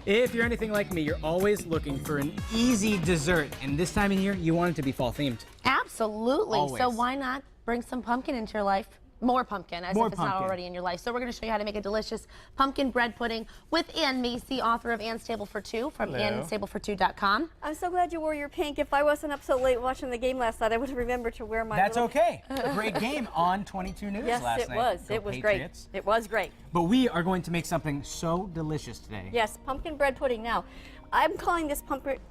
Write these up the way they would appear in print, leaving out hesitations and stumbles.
If you're anything like me, you're always looking for an easy dessert. And this time of year, you want it to be fall themed. Absolutely. Always. So why not bring some pumpkin into your life? More pumpkin, as if it's not already in your life. So we're going to show you how to make a delicious pumpkin bread pudding with Ann Macey, author of Ann's Table for Two from annstablefort2.com. I'm so glad you wore your pink. If I wasn't up so late watching the game last night, I would have remembered to wear my That's little... okay. A great game on 22 News Yes, last it night. was. Go It was Patriots. great. It was great. But we are going to make something so delicious today. Yes, pumpkin bread pudding. Now, I'm calling this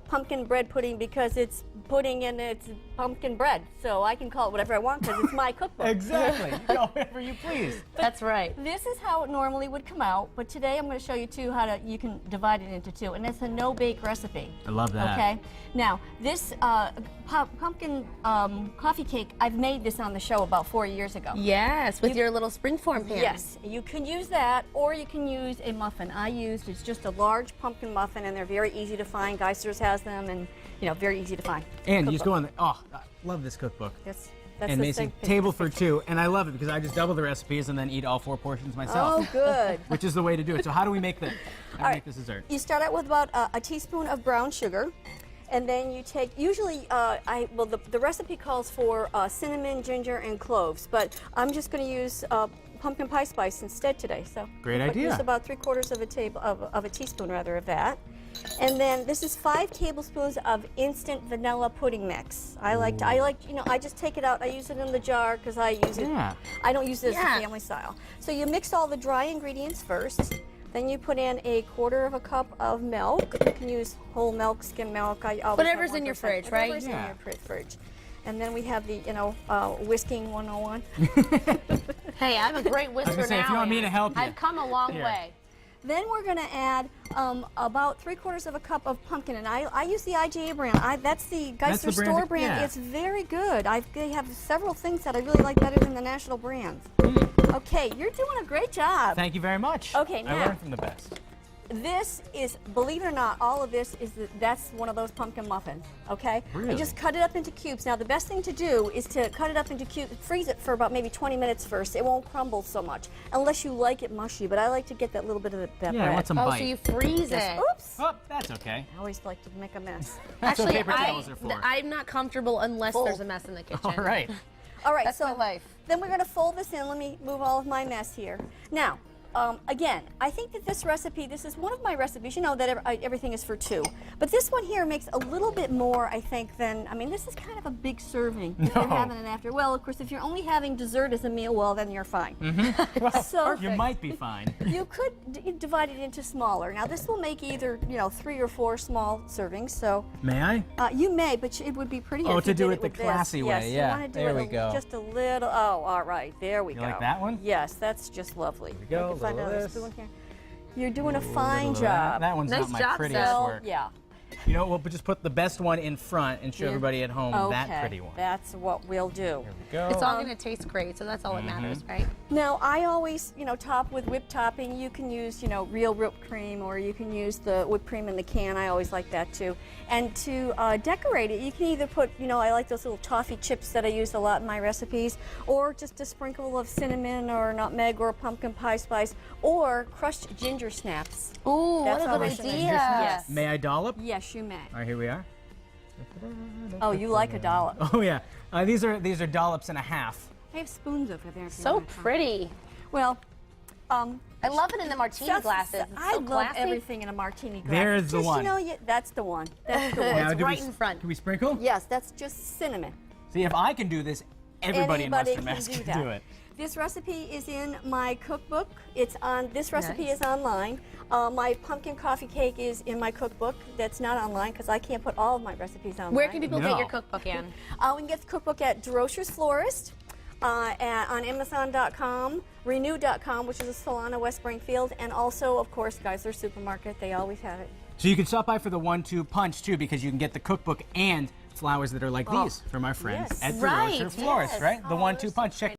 pumpkin bread pudding because it's pudding and it's pumpkin bread. So I can call it whatever I want because it's my cookbook. Exactly. You go wherever you please. That's right. This is how it normally would come out, but today I'm going to show you too how you can divide it into two, and it's a no-bake recipe. I love that. Okay. Now, this pumpkin coffee cake, I've made this on the show about 4 years ago. Yes, with your little springform pan. Yes, you can use that, or you can use a muffin. It's just a large pumpkin muffin, and they're very easy to find. Geisler's has them, and very easy to find. And you just go on I love this cookbook. That's And the Macey, same Table for Two, and I love it because I just double the recipes and then eat all 4 portions myself. Oh, good. Which is the way to do it. So how do we make this? How do we make this dessert? You start out with about a teaspoon of brown sugar, and then you take, usually, the recipe calls for cinnamon, ginger, and cloves, but I'm just going to use pumpkin pie spice instead today. So great idea. Use about 3/4 of a teaspoon rather of that. And then this is 5 tablespoons of instant vanilla pudding mix. I just take it out. I use it in the jar because I use it. I don't use it as a family style. So you mix all the dry ingredients first. Then you put in 1/4 cup of milk. You can use whole milk, skim milk. Whatever's in your fridge, right? Whatever's in your fridge. And then we have the, whisking 101. Hey, I'm a great whisker now. If you want me to help you. I've come a long way. Then we're going to add about 3/4 cup of pumpkin, and I use the IGA brand. That's the Geisler store brand. Yeah. It's very good. They have several things that I really like better than the national brands. Okay, you're doing a great job. Thank you very much. Okay, I now learned from the best. This is, believe it or not, all of this is that's one of those pumpkin muffins. Okay, Really? And just cut it up into cubes. Now the best thing to do is to cut it up into cubes. Freeze it for about maybe 20 minutes first. It won't crumble so much unless you like it mushy. But I like to get that little bit of that Yeah, I bread. want some Oh, bite. so you freeze it. Oops. Oh, that's okay. I always like to make a mess. That's what Actually, paper towels are for. I'm not comfortable unless Fold. there's a mess in the kitchen. All right. All right, That's so my life. then we're going to fold this in. Let me move all of my mess here. Now, again, I think that this recipe, this is one of my recipes. You know that everything is for 2. But this one here makes a little bit more, I think, than, this is kind of a big serving if you're having it after. Well, of course, if you're only having dessert as a meal, well, then you're fine. Well, So you might be fine. you could divide it into smaller. Now, this will make either, 3 or 4 small servings. So May I? you may, but it would be prettier. Oh, if to you do did it the with this. classy way, Yes, yeah. You want to do There it we go. just a little. Oh, all right. There we go. You like that one? Yes, that's just lovely. There we go, I can find little another this. spoon here. You're doing a fine Little of that. job. That one's Nice not my job, prettiest Sal. work. Yeah. You know, we'll just put the best one in front and show Yeah. everybody at home Okay. that pretty one. That's what we'll do. There we go. It's all going to taste great, so that's all that matters, right? Now, I always, top with whipped topping. You can use, real whipped cream, or you can use the whipped cream in the can. I always like that too. And to decorate it, you can either put, I like those little toffee chips that I use a lot in my recipes, or just a sprinkle of cinnamon or nutmeg or pumpkin pie spice, or crushed ginger snaps. Ooh, That's what a always good nice. idea. Yes. May I dollop? Yes, you may. All right, here we are. Oh, you like a dollop. Oh yeah, these are dollops and a half. I have spoons over there. if you So want to come. pretty. Well, I love it in the martini glasses. It's I so love classy. everything in a martini glass. There's the Just, one. That's the one. That's the one. Now, It's do right we, in front. Do we sprinkle? Yes, that's just cinnamon. See, if I can do this, everybody in Western can Mass do can that. do it. This recipe is in my cookbook. It's on. This recipe Nice. is online. My pumpkin coffee cake is in my cookbook. That's not online because I can't put all of my recipes online. Where can people get your No. cookbook, Ann? We can get the cookbook at DeRocher's Florist, on Amazon.com, Renew.com, which is a salon in West Springfield, and also, of course, Geisler Supermarket. They always have it. So you can stop by for the 1-2 punch too, because you can get the cookbook and flowers that are like these from our friends yes. at Right, DeRocher's Florist, yes. right? The Oh, 1-2 they're so punch. Check